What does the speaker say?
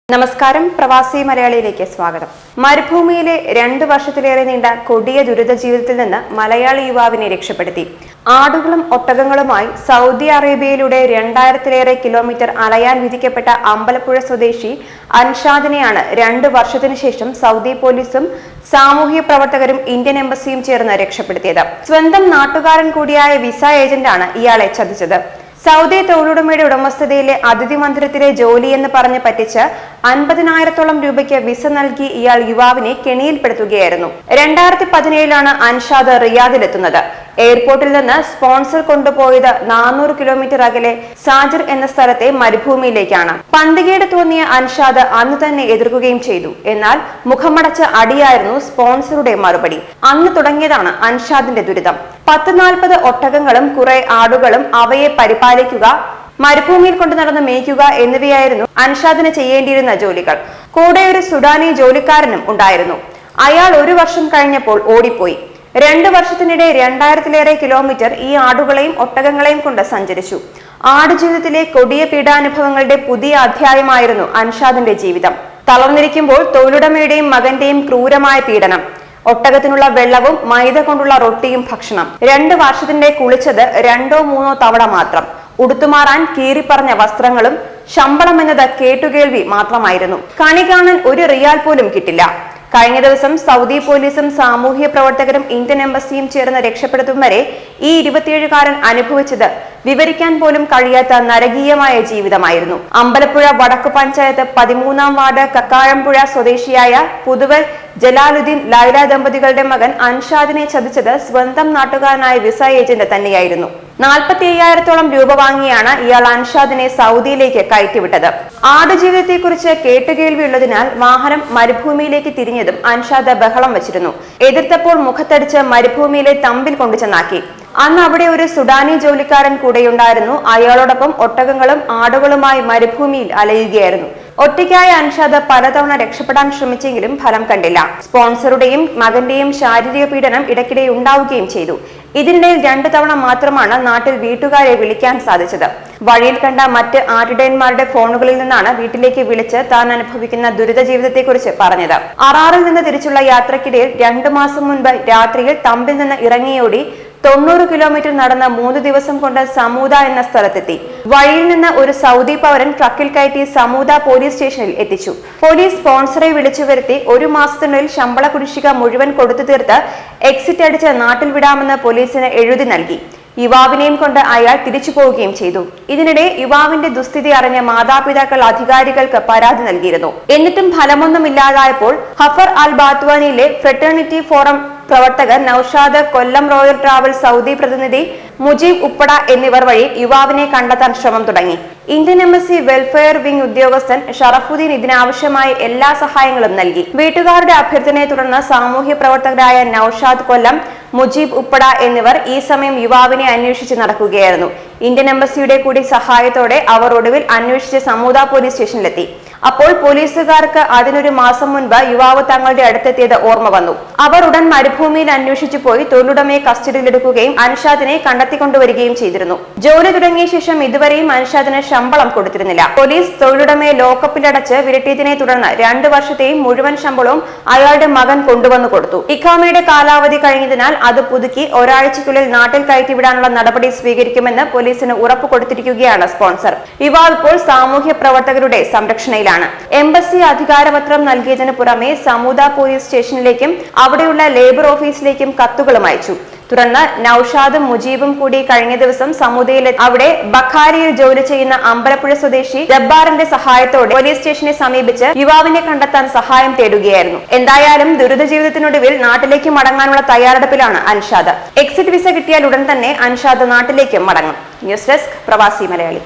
നമസ്കാരം, പ്രവാസി മലയാളിയിലേക്ക് സ്വാഗതം. മരുഭൂമിയിലെ 2 വർഷത്തിലേറെ നീണ്ട കൊടിയ ദുരിത ജീവിതത്തിൽ നിന്ന് മലയാളി യുവാവിനെ രക്ഷപ്പെടുത്തി. ആടുകളും ഒട്ടകങ്ങളുമായി സൗദി അറേബ്യയിലൂടെ 2000-ലേറെ കിലോമീറ്റർ അലയാൻ വിധിക്കപ്പെട്ട അമ്പലപ്പുഴ സ്വദേശി അൻഷാദിനെയാണ് 2 വർഷത്തിനു ശേഷം സൗദി പോലീസും സാമൂഹ്യ പ്രവർത്തകരും ഇന്ത്യൻ എംബസിയും ചേർന്ന് രക്ഷപ്പെടുത്തിയത്. സ്വന്തം നാട്ടുകാരൻ കൂടിയായ വിസ ഏജന്റാണ് ഇയാളെ ചതിച്ചത്. സൗദി തൊഴിലുടമയുടെ ഉടമസ്ഥതയിലെ അതിഥി മന്ദിരത്തിലെ ജോലിയെന്ന് പറഞ്ഞ് പറ്റിച്ച് 50,000-ഓളം രൂപയ്ക്ക് വിസ നൽകി ഇയാൾ യുവാവിനെ കെണിയിൽപ്പെടുത്തുകയായിരുന്നു. 2017-ലാണ് അൻഷാദ് റിയാദിലെത്തുന്നത്. എയർപോർട്ടിൽ നിന്ന് സ്പോൺസർ കൊണ്ടുപോയത് 400 കിലോമീറ്റർ അകലെ സാജിർ എന്ന സ്ഥലത്തെ മരുഭൂമിയിലേക്കാണ്. പന്തികേട് തോന്നിയ അൻഷാദ് അന്ന് തന്നെ എതിർക്കുകയും ചെയ്തു. എന്നാൽ മുഖമടച്ച അടിയായിരുന്നു സ്പോൺസറുടെ മറുപടി. അന്ന് തുടങ്ങിയതാണ് അൻഷാദിന്റെ ദുരിതം. 10-40 ഒട്ടകങ്ങളും കുറെ ആടുകളും അവയെ പരിപാലിക്കുക, മരുഭൂമിയിൽ കൊണ്ട് നടന്ന് മേയ്ക്കുക എന്നിവയായിരുന്നു അൻഷാദിന് ചെയ്യേണ്ടിയിരുന്ന ജോലികൾ. കൂടെ ഒരു സുഡാനി ജോലിക്കാരനും ഉണ്ടായിരുന്നു. അയാൾ 1 വർഷം കഴിഞ്ഞപ്പോൾ ഓടിപ്പോയി. 2 വർഷത്തിനിടെ 2000-ലേറെ കിലോമീറ്റർ ഈ ആടുകളെയും ഒട്ടകങ്ങളെയും കൊണ്ട് സഞ്ചരിച്ചു. ആടുജീവിതത്തിലെ കൊടിയ പീഡാനുഭവങ്ങളുടെ പുതിയ അധ്യായമായിരുന്നു അൻഷാദിന്റെ ജീവിതം. തളർന്നിരിക്കുമ്പോൾ തൊഴിലുടമയുടെയും മകന്റെയും ക്രൂരമായ പീഡനം, ഒട്ടകത്തിനുള്ള വെള്ളവും മൈദ കൊണ്ടുള്ള റൊട്ടിയും ഭക്ഷണം. 2 വർഷത്തിനിടെ കുളിച്ചത് 2-3 തവണ മാത്രം. ഉടുത്തുമാറാൻ കീറിപ്പറഞ്ഞ വസ്ത്രങ്ങളും ശമ്പളം എന്നത് കേട്ടുകേൾവി മാത്രമായിരുന്നു. കണി കാണാൻ 1 റിയാൽ പോലും കിട്ടില്ല. കഴിഞ്ഞ ദിവസം സൗദി പോലീസും സാമൂഹ്യ പ്രവർത്തകരും ഇന്ത്യൻ എംബസിയും ചേർന്ന് രക്ഷപ്പെടുത്തും വരെ ഈ 27-കാരൻ അനുഭവിച്ചത് വിവരിക്കാൻ പോലും കഴിയാത്ത നരകീയമായ ജീവിതമായിരുന്നു. അമ്പലപ്പുഴ വടക്കു പഞ്ചായത്ത് 13-ാം വാർഡ് കക്കാഴംപുഴ സ്വദേശിയായ പുതുവൽ ജലാലുദ്ദീൻ ലൈല ദമ്പതികളുടെ മകൻ അൻഷാദിനെ ചതിച്ചത് സ്വന്തം നാട്ടുകാരനായ വിസ ഏജന്റ് തന്നെയായിരുന്നു. 45,000-ഓളം രൂപ വാങ്ങിയാണ് ഇയാൾ അൻഷാദിനെ സൗദിയിലേക്ക് കയറ്റിവിട്ടത്. ആടുജീവിതത്തെക്കുറിച്ച് കേട്ടുകേൾവിയുള്ളതിനാൽ വാഹനം മരുഭൂമിയിലേക്ക് തിരിഞ്ഞതും അൻഷാദ് ബഹളം വച്ചിരുന്നു. എതിർത്തപ്പോൾ മുഖത്തടിച്ച് മരുഭൂമിയിലെ തമ്പിൽ കൊണ്ടുചെന്നാക്കി. അന്ന് അവിടെ ഒരു സുഡാനി ജോലിക്കാരൻ കൂടെയുണ്ടായിരുന്നു. അയാളോടൊപ്പം ഒട്ടകങ്ങളും ആടുകളുമായി മരുഭൂമിയിൽ അലയുകയായിരുന്നു. ഒറ്റയ്ക്കായ അൻഷാദ് പലതവണ രക്ഷപ്പെടാൻ ശ്രമിച്ചെങ്കിലും ഫലം കണ്ടില്ല. സ്പോൺസറുടെയും മകന്റെയും ശാരീരിക പീഡനം ഇടയ്ക്കിടെ ഉണ്ടാവുകയും ചെയ്തു. ഇതിനിടയിൽ 2 തവണ മാത്രമാണ് നാട്ടിൽ വീട്ടുകാരെ വിളിക്കാൻ സാധിച്ചത്. വഴിയിൽ കണ്ട മറ്റ് ആട്ടിടയന്മാരുടെ ഫോണുകളിൽ നിന്നാണ് വീട്ടിലേക്ക് വിളിച്ച് താൻ അനുഭവിക്കുന്ന ദുരിത ജീവിതത്തെക്കുറിച്ച് പറഞ്ഞത്. അറാറിൽ നിന്ന് തിരിച്ചുള്ള യാത്രക്കിടയിൽ 2 മാസം മുൻപ് രാത്രിയിൽ തമ്പിൽ നിന്ന് ഇറങ്ങിയോടി 90 കിലോമീറ്റർ നടന്ന് 3 ദിവസം കൊണ്ട് സമൂദ എന്ന സ്ഥലത്തെത്തി. വഴിയിൽ നിന്ന് ഒരു സൗദി പൗരൻ ട്രക്കിൽ കയറ്റി സമൂദ പോലീസ് സ്റ്റേഷനിൽ എത്തിച്ചു. പോലീസ് സ്പോൺസറെ വിളിച്ചു വരുത്തി 1 മാസത്തിനുള്ളിൽ ശമ്പള കുടിശ്ശിക മുഴുവൻ കൊടുത്തു തീർത്ത് എക്സിറ്റ് അടിച്ച് നാട്ടിൽ വിടാമെന്ന് പോലീസിന് എഴുതി നൽകി. യുവാവിനെയും കൊണ്ട് അയാൾ തിരിച്ചു പോവുകയും ചെയ്തു. ഇതിനിടെ യുവാവിന്റെ ദുസ്ഥിതി അറിഞ്ഞ മാതാപിതാക്കൾ അധികാരികൾക്ക് പരാതി നൽകിയിരുന്നു. എന്നിട്ടും ഫലമൊന്നുമില്ലാതായപ്പോൾ ഹഫർ അൽ ബാത്വാനിയിലെ ഫ്രട്ടേണിറ്റി ഫോറം പ്രവർത്തകർ നൌഷാദ്, കൊല്ലം റോയൽ ട്രാവൽ സൗദി പ്രതിനിധി മുജീബ് ഉപ്പട എന്നിവർ വഴി യുവാവിനെ കണ്ടെത്താൻ ശ്രമം തുടങ്ങി. ഇന്ത്യൻ എംബസി വെൽഫെയർ വിംഗ് ഉദ്യോഗസ്ഥൻ ഷറഫുദ്ദീൻ ഇതിനാവശ്യമായ എല്ലാ സഹായങ്ങളും നൽകി. വീട്ടുകാരുടെ അഭ്യർത്ഥനയെ തുടർന്ന് സാമൂഹ്യ പ്രവർത്തകരായ നൌഷാദ്, കൊല്ലം, മുജീബ് ഉപ്പട എന്നിവർ ഈ സമയം യുവാവിനെ അന്വേഷിച്ച് നടക്കുകയായിരുന്നു. ഇന്ത്യൻ എംബസിയുടെ കൂടി സഹായത്തോടെ അവർ ഒടുവിൽ അന്വേഷിച്ച് സമൂദ പോലീസ് സ്റ്റേഷനിലെത്തി. അപ്പോൾ പോലീസുകാർക്ക് അതിനൊരു മാസം മുൻപ് യുവാവ് തങ്ങളുടെ അടുത്തെത്തിയത് ഓർമ്മ വന്നു. അവർ ഉടൻ മരുഭൂമിയിൽ അന്വേഷിച്ചു പോയി തൊഴിലുടമയെ കസ്റ്റഡിയിലെടുക്കുകയും അൻഷാദിനെ കണ്ടെത്തിക്കൊണ്ടുവരികയും ചെയ്തിരുന്നു. ജോലി തുടങ്ങിയ ശേഷം ഇതുവരെയും അൻഷാദിന് ശമ്പളം കൊടുത്തിരുന്നില്ല. പോലീസ് തൊഴിലുടമയെ ലോക്കപ്പിലടച്ച് വിരട്ടിയതിനെ തുടർന്ന് 2 വർഷത്തെയും മുഴുവൻ ശമ്പളവും അയാളുടെ മകൻ കൊണ്ടുവന്നു കൊടുത്തു. ഇഖാമയുടെ കാലാവധി കഴിഞ്ഞതിനാൽ അത് പുതുക്കി ഒരാഴ്ചയ്ക്കുള്ളിൽ നാട്ടിൽ കയറ്റിവിടാനുള്ള നടപടി സ്വീകരിക്കുമെന്ന് പോലീസിന് ഉറപ്പ് കൊടുത്തിരിക്കുകയാണ് സ്പോൺസർ. യുവാവ് ഇപ്പോൾ സാമൂഹ്യ പ്രവർത്തകരുടെ സംരക്ഷണയിലാണ്. എംബസി അധികാരപത്രം നൽകിയതിനു പുറമെ സമൂദ പോലീസ് സ്റ്റേഷനിലേക്കും അവിടെയുള്ള ലേബർ ഓഫീസിലേക്കും കത്തുകളും അയച്ചു. തുടർന്ന് നൌഷാദും മുജീബും കൂടി കഴിഞ്ഞ ദിവസം സമൂദയിൽ അവിടെ ബഖാരിയിൽ ജോലി ചെയ്യുന്ന അമ്പലപ്പുഴ സ്വദേശി ജബ്ബാറിന്റെ സഹായത്തോടെ പോലീസ് സ്റ്റേഷനെ സമീപിച്ച് യുവാവിനെ കണ്ടെത്താൻ സഹായം തേടുകയായിരുന്നു. എന്തായാലും ദുരിത ജീവിതത്തിനൊടുവിൽ നാട്ടിലേക്ക് മടങ്ങാനുള്ള തയ്യാറെടുപ്പിലാണ് അൻഷാദ്. എക്സിറ്റ് വിസ കിട്ടിയാൽ ഉടൻ തന്നെ അൻഷാദ് നാട്ടിലേക്ക് മടങ്ങും. ന്യൂസ് ഡെസ്ക്, പ്രവാസി മലയാളി.